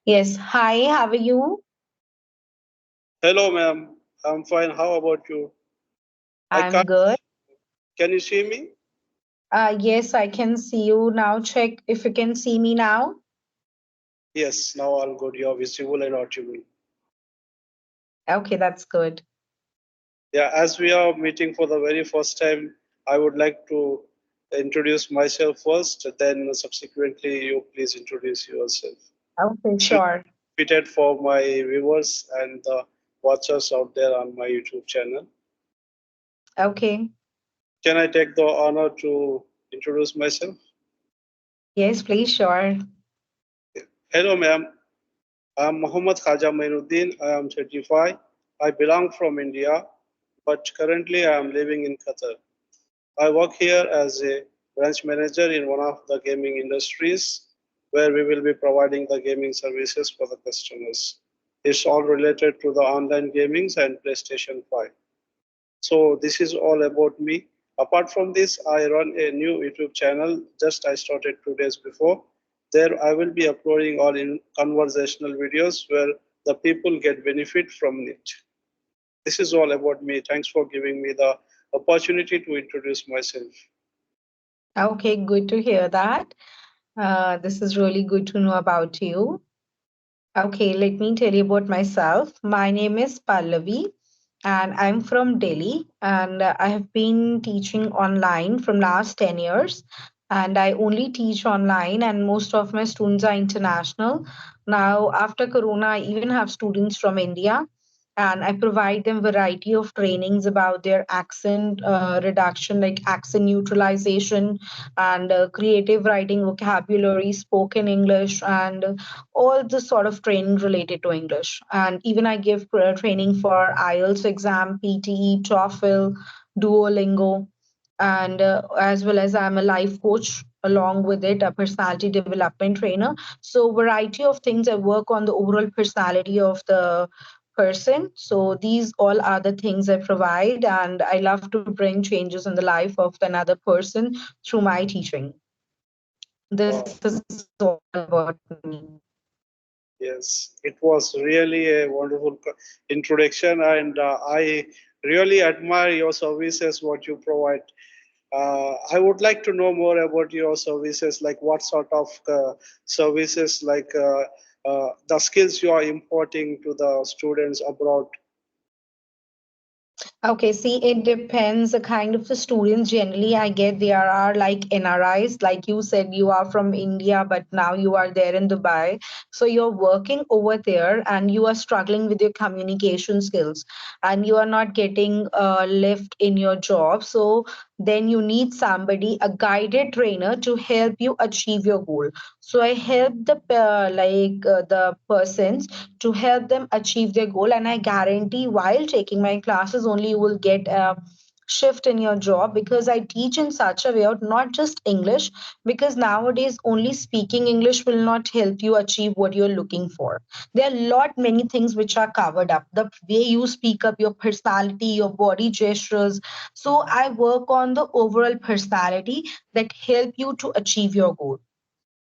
Yes. Hi, how are you? Hello, ma'am. I'm fine. How about you? I I'm can't. good. Can you see me? Yes, I can see you now. Check if you can see me now. Yes, now all good. You're visible and audible. Okay, that's good. Yeah, as we are meeting for the very first time, I would like to introduce myself first, then subsequently you please introduce yourself. Okay, It will sure. be fitted for my viewers and the watchers out there on my YouTube channel. Okay. Can I take the honor to introduce myself? Yes, please, sure. Hello, ma'am. I'm Mohammad Khaja Mainuddin. I am 35. I belong from India, but currently I am living in Qatar. I work here as a branch manager in one of the gaming industries where we will be providing the gaming services for the customers. It's all related to the online gamings and PlayStation 5. So this is all about me. Apart from this, I run a new YouTube channel. Just I started 2 days before. There I will be uploading all in conversational videos where the people get benefit from it. This is all about me. Thanks for giving me the opportunity to introduce myself. Okay, good to hear that. This is really good to know about you. Okay, let me tell you about myself. My name is Pallavi, and I'm from Delhi, and I have been teaching online from last 10 years, and I only teach online, and most of my students are international. Now, after Corona, I even have students from India, and I provide them variety of trainings about their accent reduction, like accent neutralization, and creative writing vocabulary, spoken English, and all the sort of training related to English. And even I give training for IELTS exam, PTE, TOEFL, Duolingo, and as well as I'm a life coach along with it, a personality development trainer. So variety of things. I work on the overall personality of the person. So these all are the things I provide, and I love to bring changes in the life of another person through my teaching. This Wow. is all about me. Yes, it was really a wonderful introduction, and I really admire your services, what you provide. I would like to know more about your services, like what sort of services, like the skills you are importing to the students abroad. Okay, see, it depends the kind of the students generally I get. There are like NRIs, like you said, you are from India, but now you are there in Dubai. So you're working over there and you are struggling with your communication skills and you are not getting a lift in your job. So then you need somebody, a guided trainer to help you achieve your goal. So I help the persons to help them achieve their goal, and I guarantee while taking my classes only you will get a shift in your job, because I teach in such a way out, not just English, because nowadays only speaking English will not help you achieve what you're looking for. There are a lot many things which are covered up, the way you speak up, your personality, your body gestures. So I work on the overall personality that help you to achieve your goal.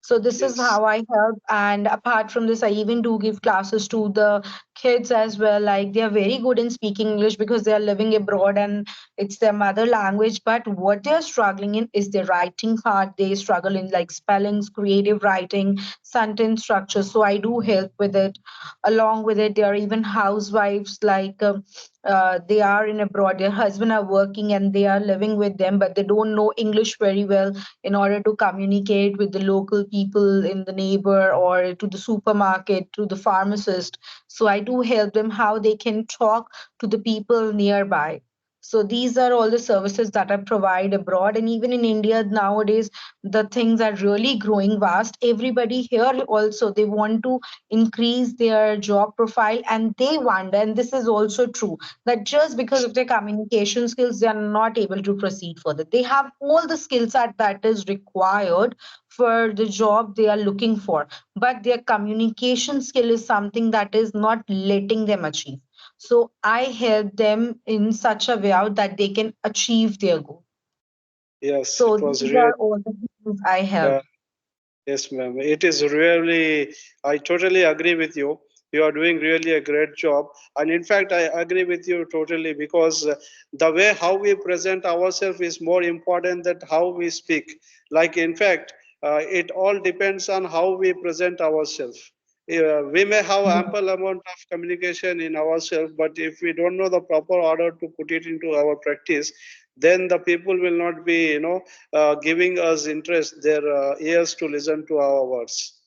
So this is Yes, how I help. And apart from this, I even do give classes to the kids as well. Like they are very good in speaking English because they are living abroad and it's their mother language. But what they are struggling in is their writing part. They struggle in like spellings, creative writing, sentence structure. So I do help with it. Along with it, there are even housewives they are in abroad. Their husband are working and they are living with them, but they don't know English very well in order to communicate with the local people in the neighbor or to the supermarket, to the pharmacist. So I do help them how they can talk to the people nearby. So these are all the services that I provide abroad. And even in India nowadays, the things are really growing vast. Everybody here also, they want to increase their job profile and they wonder, and this is also true, that just because of their communication skills, they are not able to proceed further. They have all the skill set that is required for the job they are looking for, but their communication skill is something that is not letting them achieve. So I help them in such a way out that they can achieve their goal. yes, So it was these really are all the things I uh, help. Yes, ma'am. It is really, I totally agree with you. You are doing really a great job. And in fact, I agree with you totally because the way how we present ourselves is more important than how we speak. Like, in fact, it all depends on how we present ourselves. We may have ample amount of communication in ourselves, but if we don't know the proper order to put it into our practice, then the people will not be, giving us interest, their ears to listen to our words.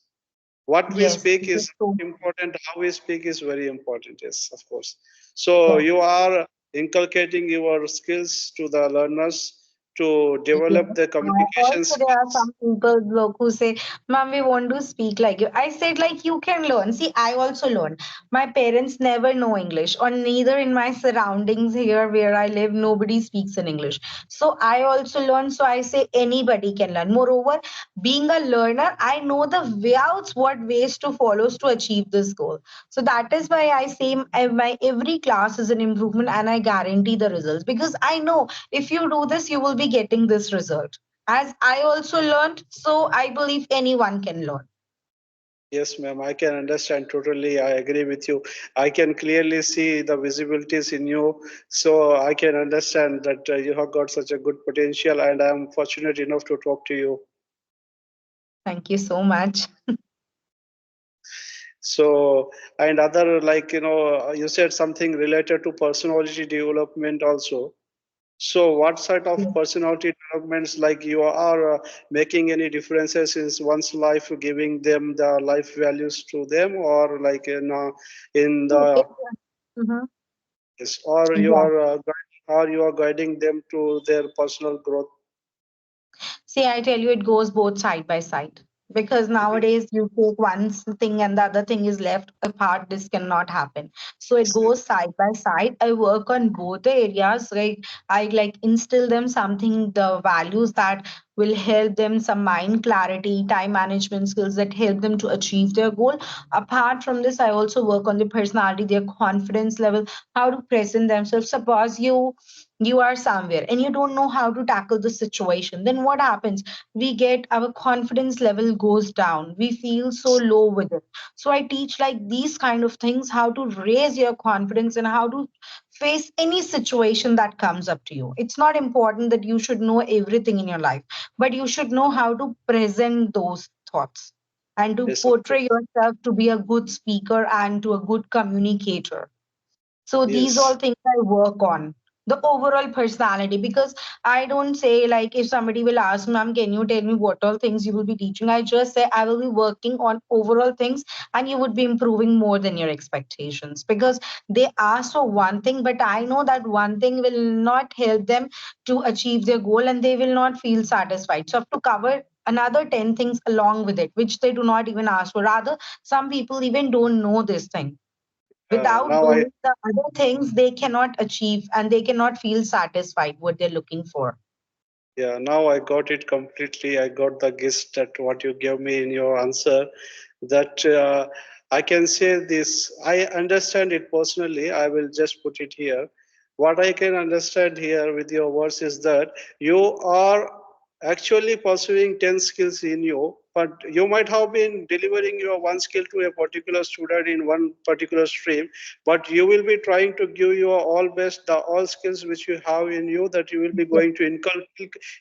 What we Yes, speak this is is true. important. How we speak is very important. Yes, of course. So Yes. you are inculcating your skills to the learners to Yes. develop their communication Also, there are skills. some people look who say, "Mom, we want to speak like you." I said, like, you can learn. See, I also learn. My parents never know English, or neither in my surroundings here where I live, nobody speaks in English. So I also learn. So I say anybody can learn. Moreover, being a learner, I know the way outs, what ways to follow to achieve this goal. So that is why I say my every class is an improvement, and I guarantee the results because I know if you do this you will be getting this result, as I also learned, so I believe anyone can learn. Yes, ma'am. I can understand totally. I agree with you. I can clearly see the visibilities in you. So I can understand that you have got such a good potential, and I am fortunate enough to talk to you. Thank you so much. So, and other, like, you said something related to personality development also. So what sort of personality developments, like you are making any differences in one's life, giving them the life values to them, or like in See, the mhm. yes, or you Yeah. are or you are guiding them to their personal growth. See, I tell you, it goes both side by side. Because Mhm. nowadays you take thing and the other thing is left apart. This cannot happen. So it Yes, goes side by side. I work on both the areas. Like I like instill them something, the values that will help them some mind clarity, time management skills that help them to achieve their goal. Apart from this, I also work on the personality, their confidence level, how to present themselves. Suppose you are somewhere and you don't know how to tackle the situation, then what happens? We get our confidence level goes down, we feel so low with it. So I teach like these kind of things, how to raise your confidence and how to face any situation that comes up to you. It's not important that you should know everything in your life, but you should know how to present those thoughts and to yes, of portray course. yourself to be a good speaker and to a good communicator. So these all Yes. things I work on. The overall personality, because I don't say like if somebody will ask, ma'am, can you tell me what all things you will be teaching? I just say I will be working on overall things and you would be improving more than your expectations. Because they ask for one thing, but I know that one thing will not help them to achieve their goal and they will not feel satisfied. So I have to cover another 10 things along with it, which they do not even ask for. Rather, some people even don't know this thing. Without Now I doing the other things they cannot achieve and they cannot feel satisfied what they're looking for. Yeah, now I got it completely. I got the gist that what you gave me in your answer. That I can say this. I understand it personally. I will just put it here. What I can understand here with your words is that you are actually pursuing 10 skills in you, but you might have been delivering your one skill to a particular student in one particular stream, but you will be trying to give your all best, the all skills which you have in you, that you will be Yes, going to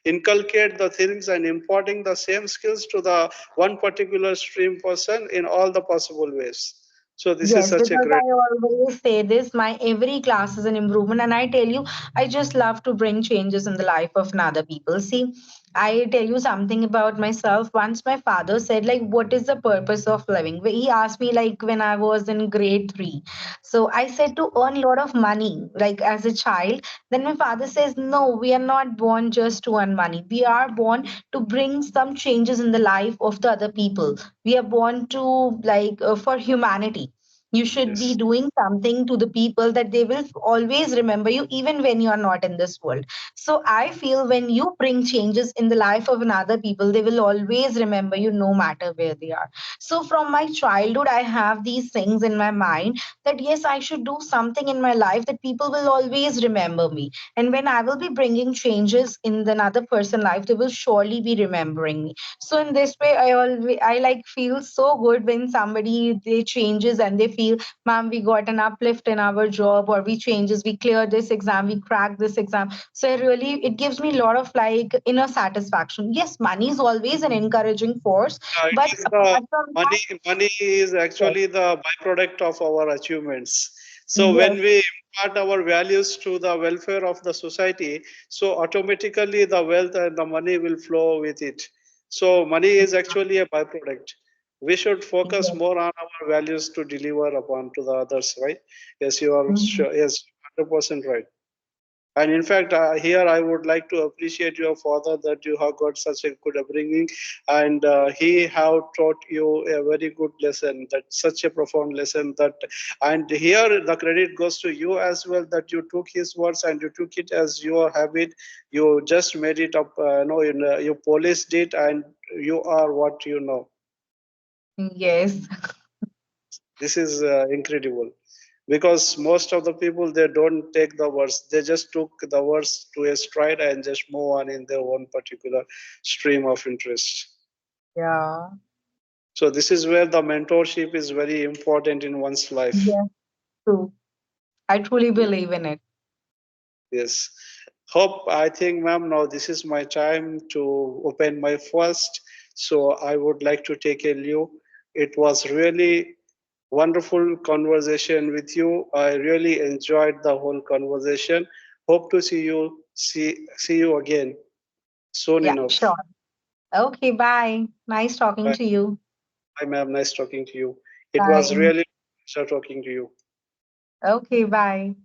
inculcate the things and imparting the same skills to the one particular stream person in all the possible ways. So this is yes, such a because great. I always say this, my every class is an improvement. And I tell you, I just love to bring changes in the life of another people. See, I tell you something about myself. Once my father said, like, what is the purpose of living? He asked me, like, when I was in grade three. So I said to earn a lot of money, like as a child. Then my father says, no, we are not born just to earn money. We are born to bring some changes in the life of the other people. We are born to, like, for humanity. You should be Yes. doing something to the people that they will always remember you even when you are not in this world. So I feel when you bring changes in the life of another people, they will always remember you no matter where they are. So from my childhood, I have these things in my mind that yes, I should do something in my life that people will always remember me. And when I will be bringing changes in another person's life, they will surely be remembering me. So in this way, I like feel so good when somebody they changes and they feel, ma'am, we got an uplift in our job, or we changes, we cleared this exam, we cracked this exam. So really, it gives me a lot of like inner satisfaction. Yes, money is always an encouraging force, It but is the apart from that, money. Money is yes, actually the byproduct of our achievements. So when yes, we impart our values to the welfare of the society, so automatically the wealth and the money will flow with it. So money is actually a byproduct. We should focus yes. more on our values to deliver upon to the others, right? Yes, you are Mhm. sure. Yes, 100% right. And in fact, here I would like to appreciate your father that you have got such a good upbringing, and he have taught you a very good lesson. That such a profound lesson that, and here the credit goes to you as well that you took his words and you took it as your habit. You just made it up, you polished it, and you are what you know. Yes. This is incredible because most of the people they don't take the words, they just took the words to a stride and just move on in their own particular stream of interest. Yeah. So this is where the mentorship is very important in one's life. Yes, true. I truly believe in it. Yes. Hope, I think, ma'am, now this is my time to open my first. So I would like to take a leave. It was really wonderful conversation with you. I really enjoyed the whole conversation. Hope to see you again soon Yeah, enough. sure. Okay, bye. Nice talking Bye, to you. bye, ma'am. Nice talking to you. It was Bye. really a pleasure talking to you. Okay, bye.